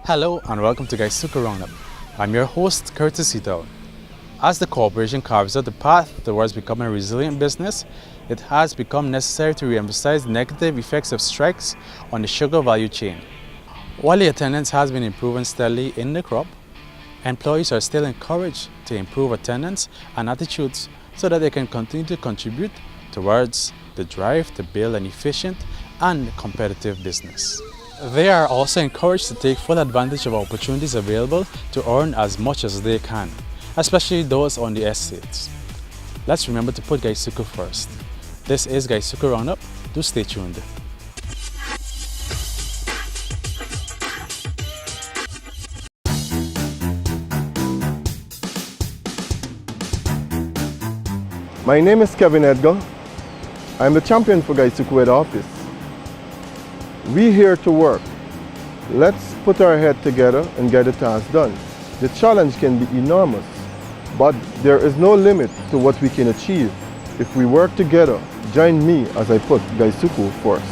Hello and welcome to GuySuCo Roundup. I'm your host, Curtis Ito. As the corporation carves out the path towards becoming a resilient business, it has become necessary to re-emphasize the negative effects of strikes on the sugar value chain. While the attendance has been improving steadily in the crop, employees are still encouraged to improve attendance and attitudes so that they can continue to contribute towards the drive to build an efficient and competitive business. They are also encouraged to take full advantage of opportunities available to earn as much as they can, especially those on the estates. Let's remember to put GuySuCo first. This is GuySuCo Roundup. Do stay tuned. My name is Kevin Edgar. I'm the champion for GuySuCo head office. We're here to work. Let's put our head together and get the task done. The challenge can be enormous, but there is no limit to what we can achieve. If we work together, join me as I put GuySuCo first.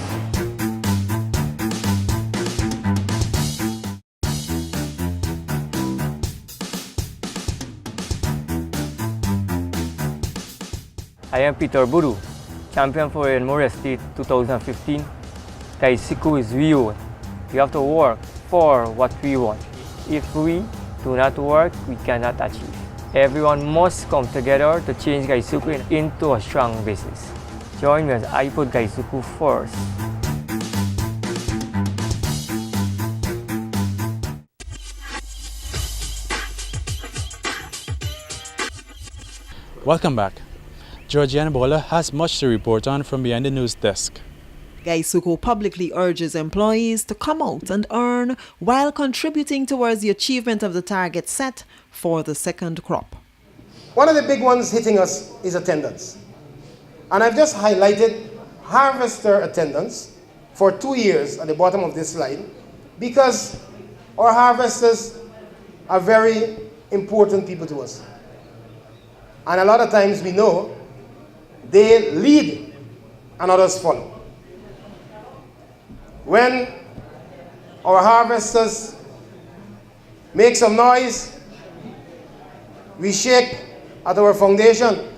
I am Peter Buru, champion for Demerara Estate 2015. GuySuCo is we own. We have to work for what we want. If we do not work, we cannot achieve. Everyone must come together to change GuySuCo into a strong business. Join me as I put GuySuCo first. Welcome back. Georgiana Bola has much to report on from behind the news desk. GuySuCo publicly urges employees to come out and earn while contributing towards the achievement of the target set for the second crop. One of the big ones hitting us is attendance. And I've just highlighted harvester attendance for 2 years at the bottom of this slide because our harvesters are very important people to us. And a lot of times we know they lead and others follow. When our harvesters make some noise, we shake at our foundation.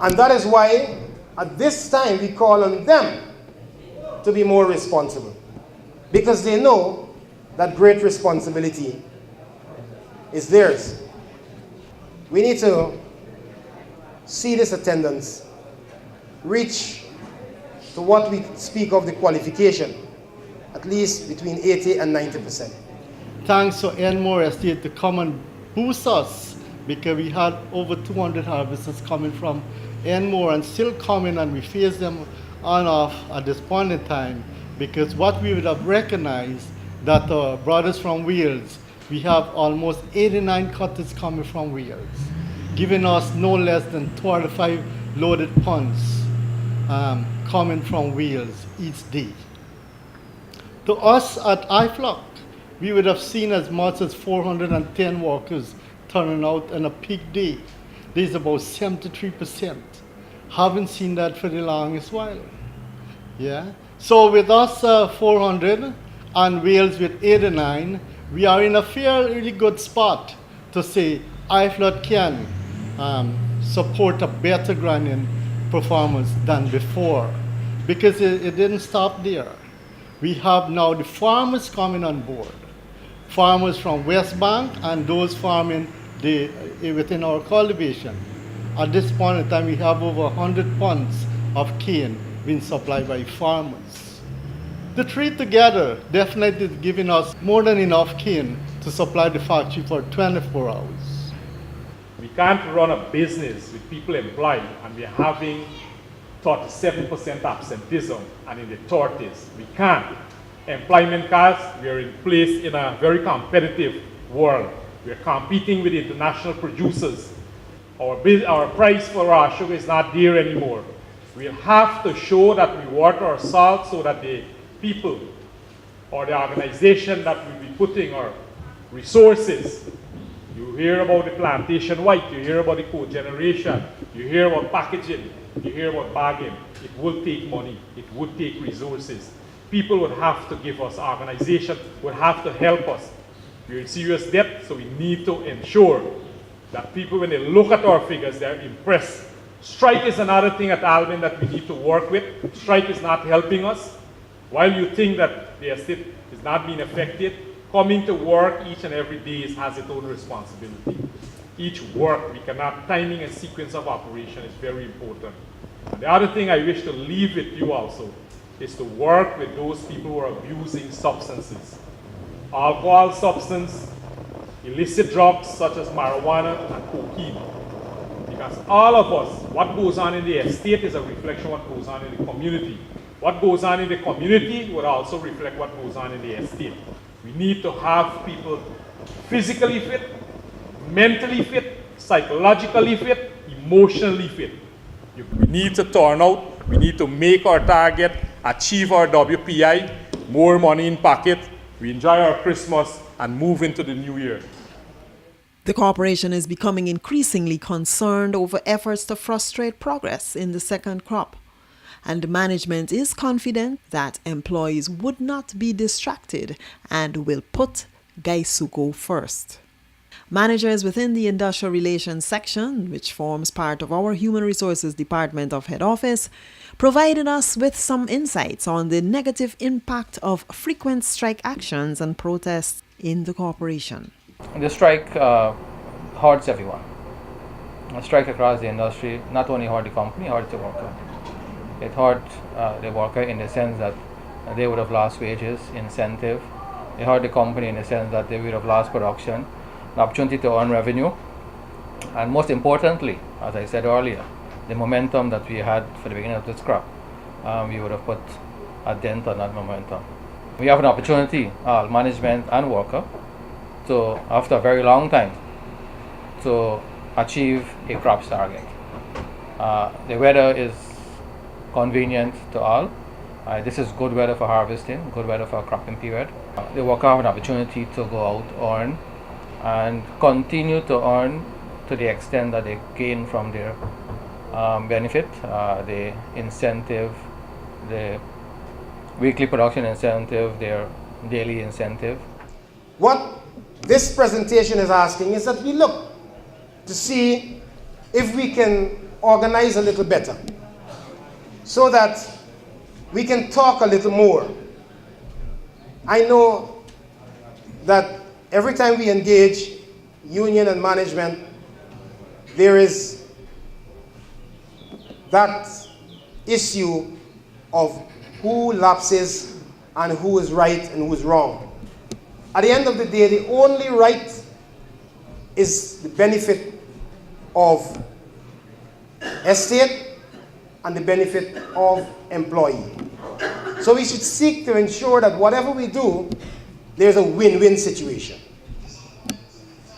And that is why at this time we call on them to be more responsible, because they know that great responsibility is theirs. We need to see this attendance reach to what we speak of the qualification, at least between 80 and 90%. Thanks to Demerara Estate to come and boost us, because we had over 200 harvesters coming from Demerara and still coming, and we face them on off at this point in time, because what we would have recognized that our brothers from Wales, we have almost 89 cutters coming from Wales, giving us no less than 25 loaded punts coming from Wales each day. To us at IFLOC, we would have seen as much as 410 workers turning out on a peak day. There's about 73%. Haven't seen that for the longest while. Yeah. So with us 400 and Wales with 89, we are in a fairly good spot to say IFLOC can support a better grinding performance than before, because it didn't stop there. We have now the farmers coming on board, farmers from West Bank and those farming within our cultivation. At this point in time, we have over 100 tons of cane being supplied by farmers. The three together definitely is giving us more than enough cane to supply the factory for 24 hours. We can't run a business with people employed and we're having 37% absenteeism and in the 30s. We can't. Employment costs, we are in place in a very competitive world. We are competing with international producers. Our price for our sugar is not there anymore. We have to show that we water our salt so that the people or the organization that will be putting our resources. You hear about the plantation white, you hear about the cogeneration, you hear about packaging, you hear about bagging. It will take money, it would take resources. people would have to give us, organization would have to help us. We're in serious debt, so we need to ensure that people, when they look at our figures, they're impressed. Strike is another thing at Albion that we need to work with. Strike is not helping us. While you think that the estate is not being affected, coming to work each and every day has its own responsibility. Each work, we cannot, timing and sequence of operation is very important. And the other thing I wish to leave with you also is to work with those people who are abusing substances. Alcohol, substance, illicit drugs such as marijuana and cocaine. Because all of us, what goes on in the estate is a reflection of what goes on in the community. What goes on in the community would also reflect what goes on in the estate. We need to have people physically fit, mentally fit, psychologically fit, emotionally fit. We need to turn out, we need to make our target, achieve our WPI, more money in pocket, we enjoy our Christmas and move into the new year. The corporation is becoming increasingly concerned over efforts to frustrate progress in the second crop, and management is confident that employees would not be distracted and will put GuySuCo first. Managers within the Industrial Relations section, which forms part of our Human Resources Department of Head Office, provided us with some insights on the negative impact of frequent strike actions and protests in the corporation. The strike hurts everyone. A strike across the industry not only hurt the company, hurt the worker. It hurt the worker in the sense that they would have lost wages, incentive. It hurt the company in the sense that they would have lost production, the opportunity to earn revenue, and most importantly, as I said earlier, the momentum that we had for the beginning of this crop. We would have put a dent on that momentum. We have an opportunity, management and worker, to, after a very long time, to achieve a crops target. The weather is convenient to all. This is good weather for harvesting, good weather for a cropping period. The worker have an opportunity to go out, earn, and continue to earn to the extent that they gain from their benefit, the incentive, the weekly production incentive, their daily incentive. What this presentation is asking is that we look to see if we can organize a little better so that we can talk a little more. I know that every time we engage union and management, there is that issue of who lapses and who is right and who is wrong. At the end of the day, the only right is the benefit of estate and the benefit of employee. So we should seek to ensure that whatever we do, there's a win-win situation.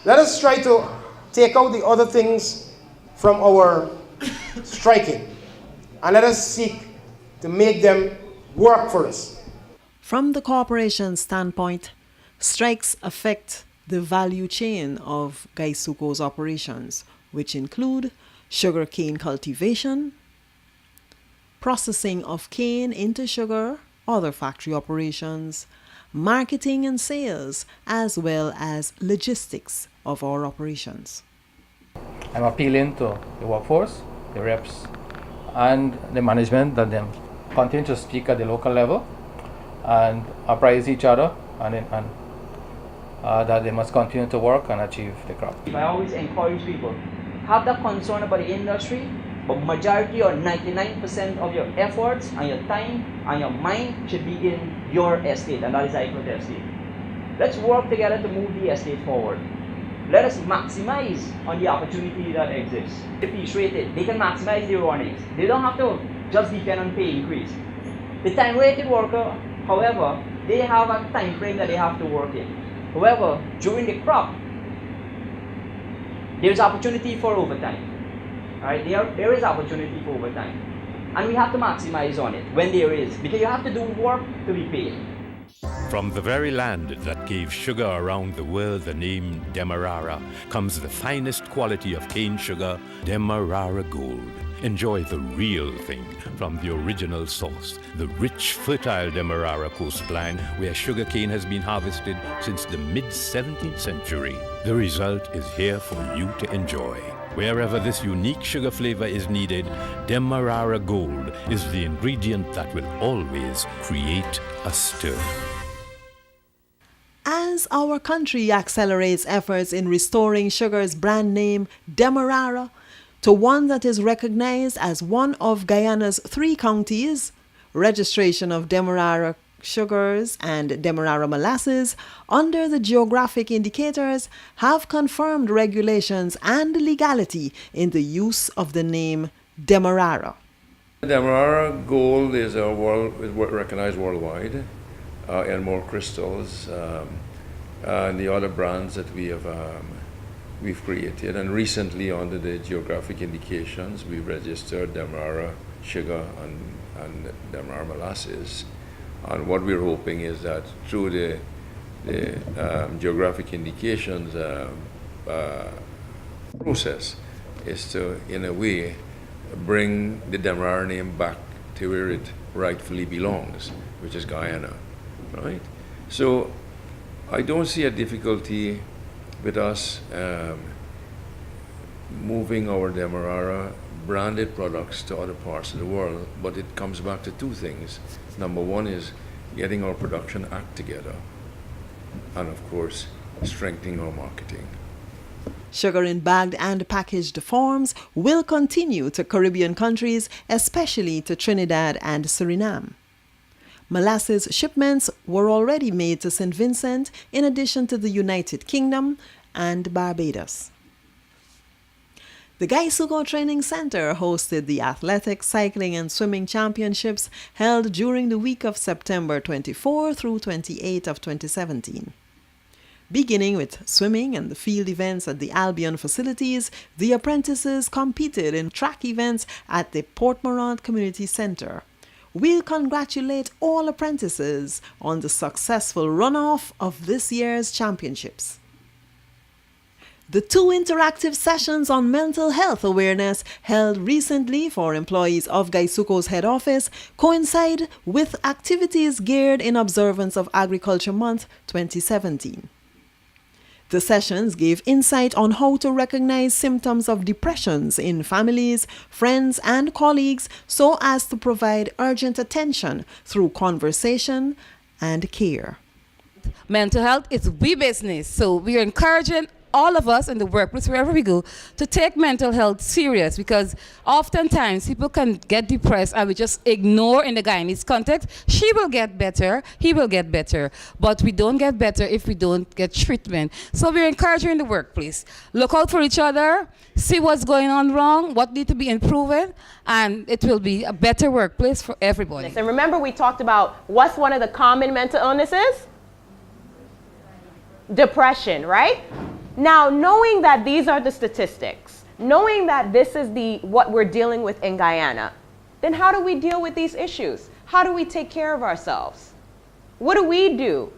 Let us try to take out the other things from our striking, and let us seek to make them work for us. From the corporation's standpoint, strikes affect the value chain of GuySuCo's operations, which include sugarcane cultivation, processing of cane into sugar, other factory operations, marketing and sales, as well as logistics of our operations. I'm appealing to the workforce, the reps, and the management that they continue to speak at the local level and apprise each other, and that they must continue to work and achieve the crop. I always encourage people, have that concern about the industry, but majority or 99% of your efforts and your time and your mind should be in your estate, and that is Agriculture Estate. Let's work together to move the estate forward. Let us maximize on the opportunity that exists. If it's rated, they can maximize their earnings. They don't have to just depend on pay increase. The time-rated worker, however, they have a time frame that they have to work in. However, during the crop, there's opportunity for overtime. Right? There is opportunity for overtime. And we have to maximize on it when there is, because you have to do work to be paid. From the very land that gave sugar around the world the name Demerara comes the finest quality of cane sugar, Demerara Gold. Enjoy the real thing from the original source, the rich, fertile Demerara coastline where sugarcane has been harvested since the mid-17th century. The result is here for you to enjoy. Wherever this unique sugar flavor is needed, Demerara Gold is the ingredient that will always create a stir. As our country accelerates efforts in restoring sugar's brand name, Demerara, to one that is recognized as one of Guyana's 3 counties, registration of Demerara sugars and Demerara molasses under the geographic indicators have confirmed regulations and legality in the use of the name Demerara. Demerara Gold is recognized worldwide, and more crystals, and the other brands that we've created. And recently, under the geographic indications, we registered Demerara Sugar and Demerara molasses. And what we're hoping is that through the geographic indications process is to, in a way, bring the Demerara name back to where it rightfully belongs, which is Guyana, right? So I don't see a difficulty with us moving our Demerara branded products to other parts of the world, but it comes back to 2 things. Number 1 is getting our production act together, and of course, strengthening our marketing. Sugar in bagged and packaged forms will continue to Caribbean countries, especially to Trinidad and Suriname. Molasses shipments were already made to St. Vincent, in addition to the United Kingdom and Barbados. The GuySuCo Training Center hosted the Athletic, Cycling and Swimming Championships held during the week of September 24 through 28 of 2017. Beginning with swimming and the field events at the Albion facilities, the apprentices competed in track events at the Port Morant Community Center. We'll congratulate all apprentices on the successful runoff of this year's championships. The 2 interactive sessions on mental health awareness held recently for employees of GuySuCo's head office coincide with activities geared in observance of Agriculture Month 2017. The sessions gave insight on how to recognize symptoms of depressions in families, friends, and colleagues so as to provide urgent attention through conversation and care. Mental health is we business, so we are encouraging all of us in the workplace, wherever we go, to take mental health serious, because oftentimes people can get depressed and we just ignore in the Guyanese context. She will get better, he will get better, but we don't get better if we don't get treatment. So we're encouraging in the workplace. Look out for each other, see what's going on wrong, what needs to be improved, and it will be a better workplace for everybody. And remember, we talked about what's one of the common mental illnesses? Depression, right? Now, knowing that these are the statistics, knowing that this is what we're dealing with in Guyana, then how do we deal with these issues? How do we take care of ourselves? What do we do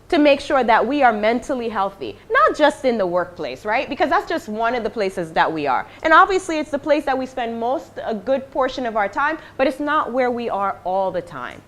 to make sure that we are mentally healthy? Not just in the workplace, right? Because that's just one of the places that we are. And obviously, it's the place that we spend a good portion of our time, but it's not where we are all the time.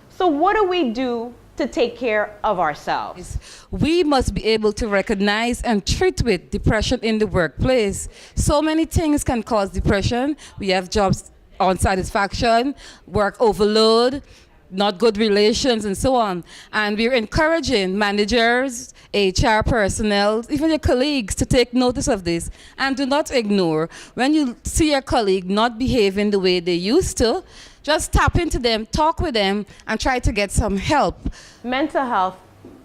So what do we do to take care of ourselves? We must be able to recognize and treat with depression in the workplace. So many things can cause depression. We have jobs unsatisfaction, work overload, not good relations, and so on. And we're encouraging managers, HR personnel, even your colleagues to take notice of this and do not ignore. When you see your colleague not behaving the way they used to, just tap into them, talk with them, and try to get some help. Mental health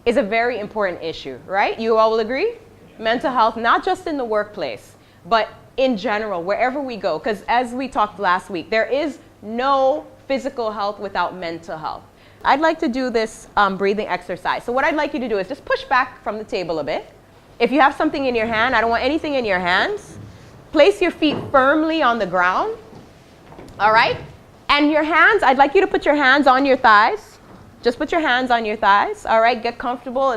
is a very important issue, right? You all will agree? Mental health, not just in the workplace, but in general, wherever we go. Because as we talked last week, there is no physical health without mental health. I'd like to do this breathing exercise. So what I'd like you to do is just push back from the table a bit. If you have something in your hand, I don't want anything in your hands. Place your feet firmly on the ground. All right? And your hands, I'd like you to put your hands on your thighs. Just put your hands on your thighs, all right? Get comfortable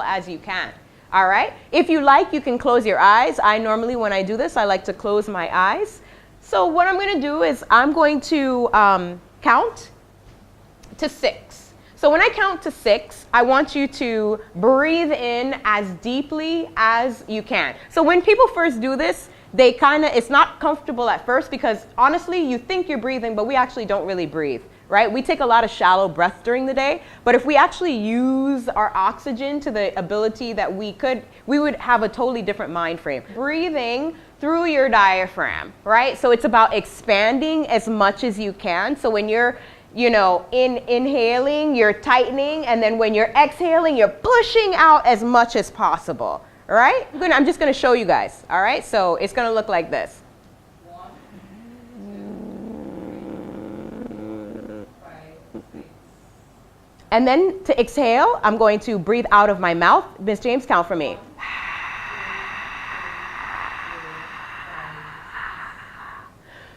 as you can, all right? If you like, you can close your eyes. I normally, when I do this, I like to close my eyes. So what I'm gonna do is I'm going to count to 6. So when I count to 6, I want you to breathe in as deeply as you can. So when people first do this, it's not comfortable at first because honestly, you think you're breathing, but we actually don't really breathe. Right? We take a lot of shallow breaths during the day, but if we actually use our oxygen to the ability that we would have a totally different mind frame. Breathing through your diaphragm, right? So it's about expanding as much as you can. So when you're, inhaling, you're tightening, and then when you're exhaling, you're pushing out as much as possible, all right? I'm just gonna show you guys, all right? So it's gonna look like this. And then to exhale, I'm going to breathe out of my mouth. Ms. James, count for me.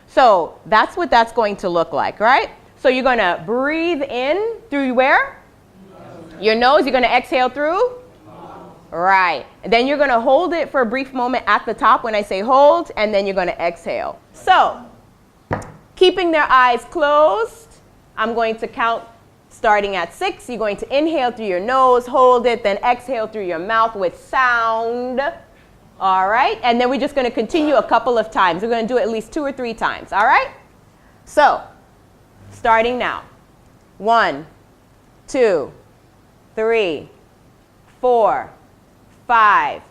So that's what that's going to look like, right? So you're going to breathe in through where? Your nose. You're going to exhale through? Right. And then you're going to hold it for a brief moment at the top when I say hold, and then you're going to exhale. So keeping their eyes closed, I'm going to count. Starting at 6, you're going to inhale through your nose, hold it, then exhale through your mouth with sound. All right? And then we're just going to continue a couple of times. We're going to do it at least 2 or 3 times. All right? So, starting now. 1, 2, 3, 4, 5,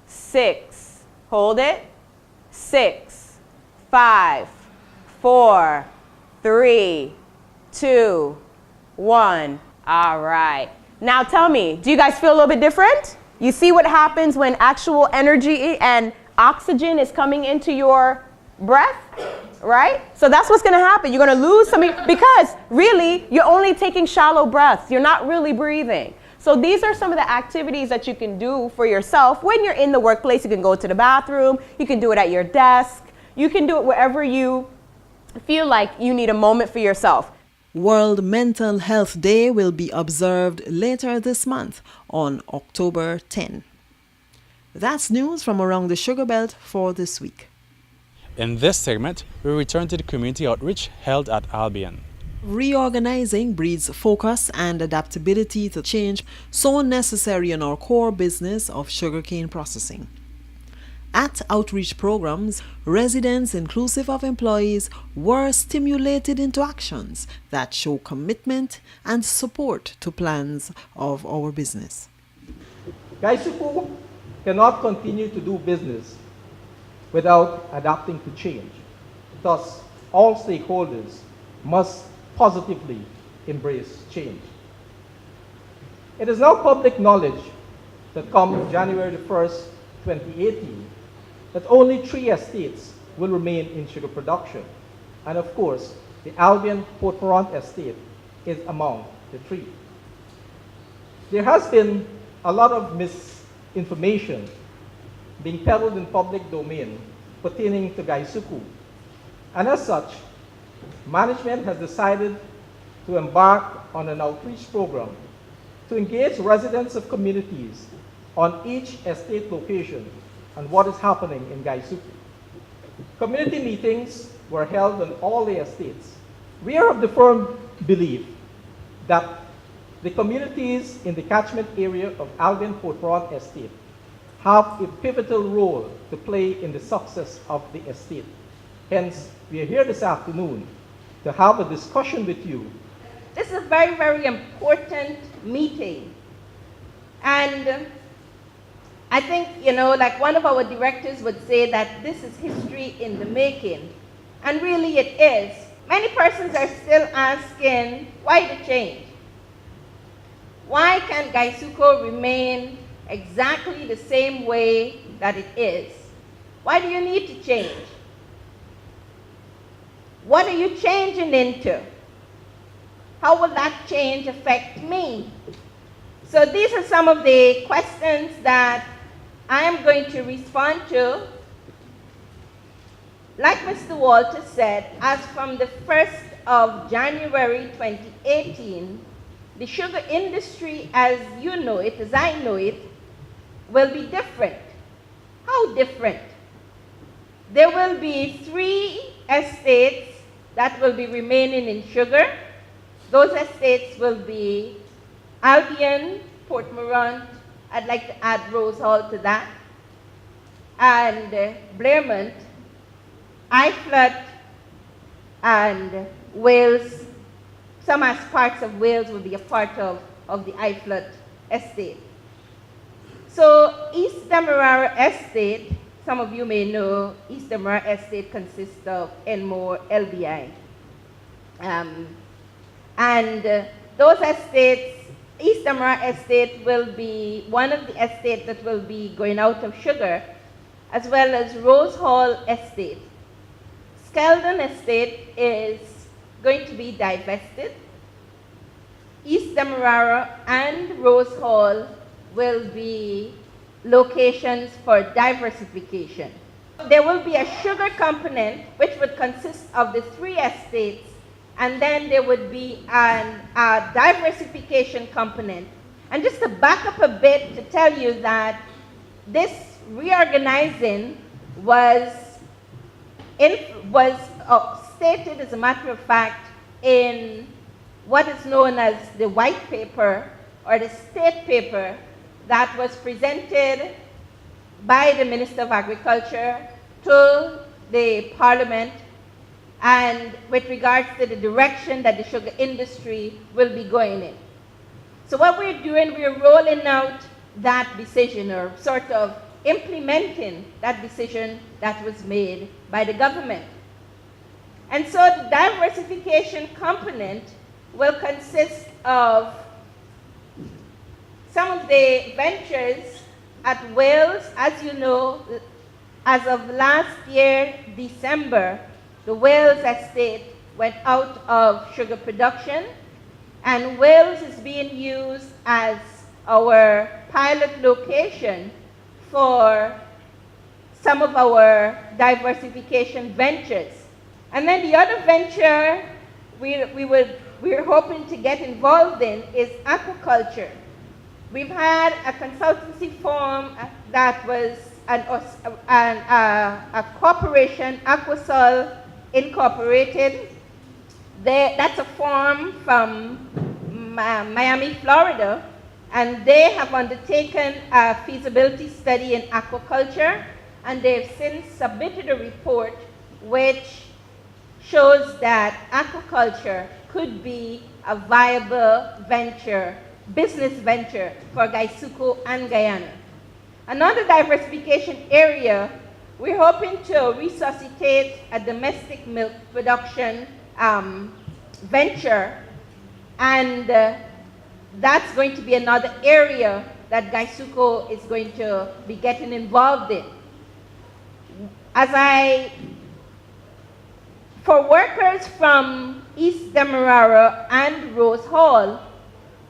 6. Hold it. 6, 5, 4, 3, 2, 1. All right. Now tell me, do you guys feel a little bit different? You see what happens when actual energy and oxygen is coming into your breath, right? So that's what's going to happen. You're going to lose some, because really you're only taking shallow breaths. You're not really breathing. So these are some of the activities that you can do for yourself when you're in the workplace. You can go to the bathroom. You can do it at your desk. You can do it wherever you feel like you need a moment for yourself. World Mental Health Day will be observed later this month on October 10. That's news from around the Sugar Belt for this week. In this segment, we return to the community outreach held at Albion. Reorganizing breeds focus and adaptability to change, so necessary in our core business of sugarcane processing. At outreach programs, residents, inclusive of employees, were stimulated into actions that show commitment and support to plans of our business. GuySuCo cannot continue to do business without adapting to change. Thus, all stakeholders must positively embrace change. It is now public knowledge that come January the 1st, 2018, that only 3 estates will remain in sugar production. And of course, the Albion Port Morant estate is among the 3. There has been a lot of misinformation being peddled in public domain pertaining to GuySuCo. And as such, management has decided to embark on an outreach program to engage residents of communities on each estate location and what is happening in GuySuCo. Community meetings were held on all the estates. We are of the firm belief that the communities in the catchment area of Albion Port Morant Estate have a pivotal role to play in the success of the estate. Hence, we are here this afternoon to have a discussion with you. This is a very, very important meeting. And I think, like one of our directors would say that this is history in the making. And really it is. Many persons are still asking, why the change? Why can't GuySuCo remain exactly the same way that it is? Why do you need to change? What are you changing into? How will that change affect me? So these are some of the questions that I am going to respond to. Like Mr. Walter said, as from the 1st of January 2018, the sugar industry as you know it, as I know it, will be different. How different? There will be 3 estates that will be remaining in sugar. Those estates will be Albion, Port Morant, I'd like to add Rose Hall to that, and Blairmont, Iflat, and Wales. Some as parts of Wales will be a part of the Iflat estate. So East Demerara Estate, some of you may know, East Demerara Estate consists of Enmore, LBI. Those estates, East Demerara Estate will be one of the estates that will be going out of sugar, as well as Rose Hall Estate. Skeldon Estate is going to be divested. East Demerara and Rose Hall will be locations for diversification. There will be a sugar component which would consist of the 3 estates, and then there would be a diversification component. And just to back up a bit to tell you that this reorganizing was stated, as a matter of fact, in what is known as the white paper or the state paper that was presented by the Minister of Agriculture to the Parliament, and with regards to the direction that the sugar industry will be going in. So what we're doing, we're rolling out that decision, or sort of implementing that decision that was made by the government. And so the diversification component will consist of some of the ventures at Wales. As you know, as of last year, December, the Wales estate went out of sugar production, and Wales is being used as our pilot location for some of our diversification ventures. And then the other venture we're hoping to get involved in is aquaculture. We've had a consultancy firm that was a corporation, Aquasol Incorporated. That's a firm from Miami, Florida, and they have undertaken a feasibility study in aquaculture, and they've since submitted a report which shows that aquaculture could be a viable venture, business venture for GuySuCo and Guyana. Another diversification area, we're hoping to resuscitate a domestic milk production venture, and that's going to be another area that GuySuCo is going to be getting involved in. For workers from East Demerara and Rose Hall,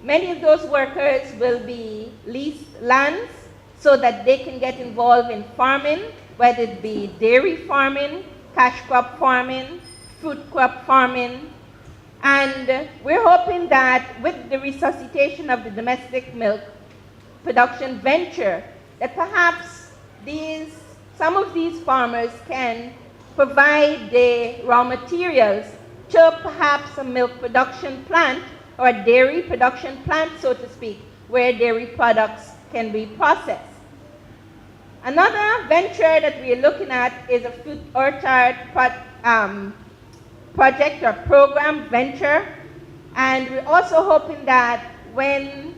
many of those workers will be leased lands so that they can get involved in farming, whether it be dairy farming, cash crop farming, fruit crop farming. And we're hoping that with the resuscitation of the domestic milk production venture, that perhaps some of these farmers can provide the raw materials to perhaps a milk production plant or a dairy production plant, so to speak, where dairy products can be processed. Another venture that we are looking at is a fruit orchard project or program venture, and we're also hoping that when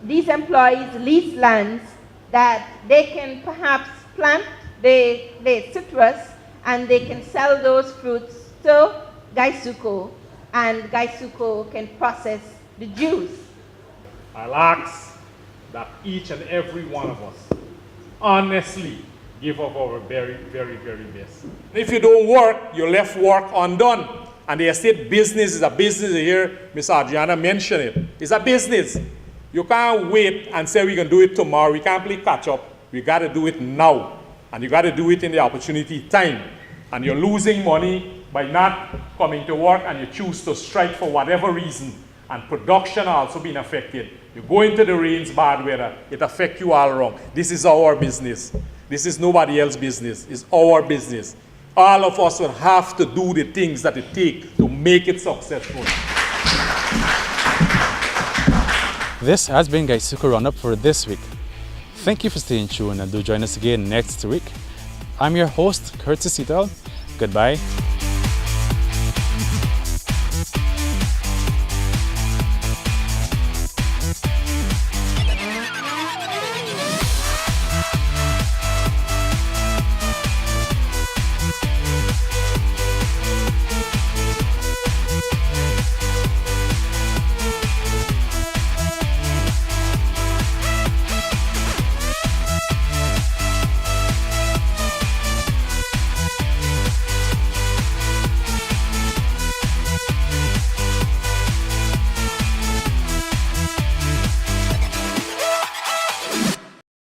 these employees lease lands, that they can perhaps plant the citrus and they can sell those fruits to GuySuCo, and GuySuCo can process the juice. I'll ask that each and every one of us honestly give up our very, very, very best. If you don't work, you left work undone. And the estate business is a business here. Ms. Adriana mentioned it. It's a business. You can't wait and say we can do it tomorrow. We can't play catch up. We got to do it now. And you got to do it in the opportunity time. And you're losing money by not coming to work, and you choose to strike for whatever reason. and production also being affected. You go into the rains, bad weather, it affects you all wrong. This is our business. This is nobody else's business. It's our business. All of us will have to do the things that it takes to make it successful. This has been GuySuCo Roundup for this week. Thank you for staying tuned and do join us again next week. I'm your host, Curtis Eaton. Goodbye.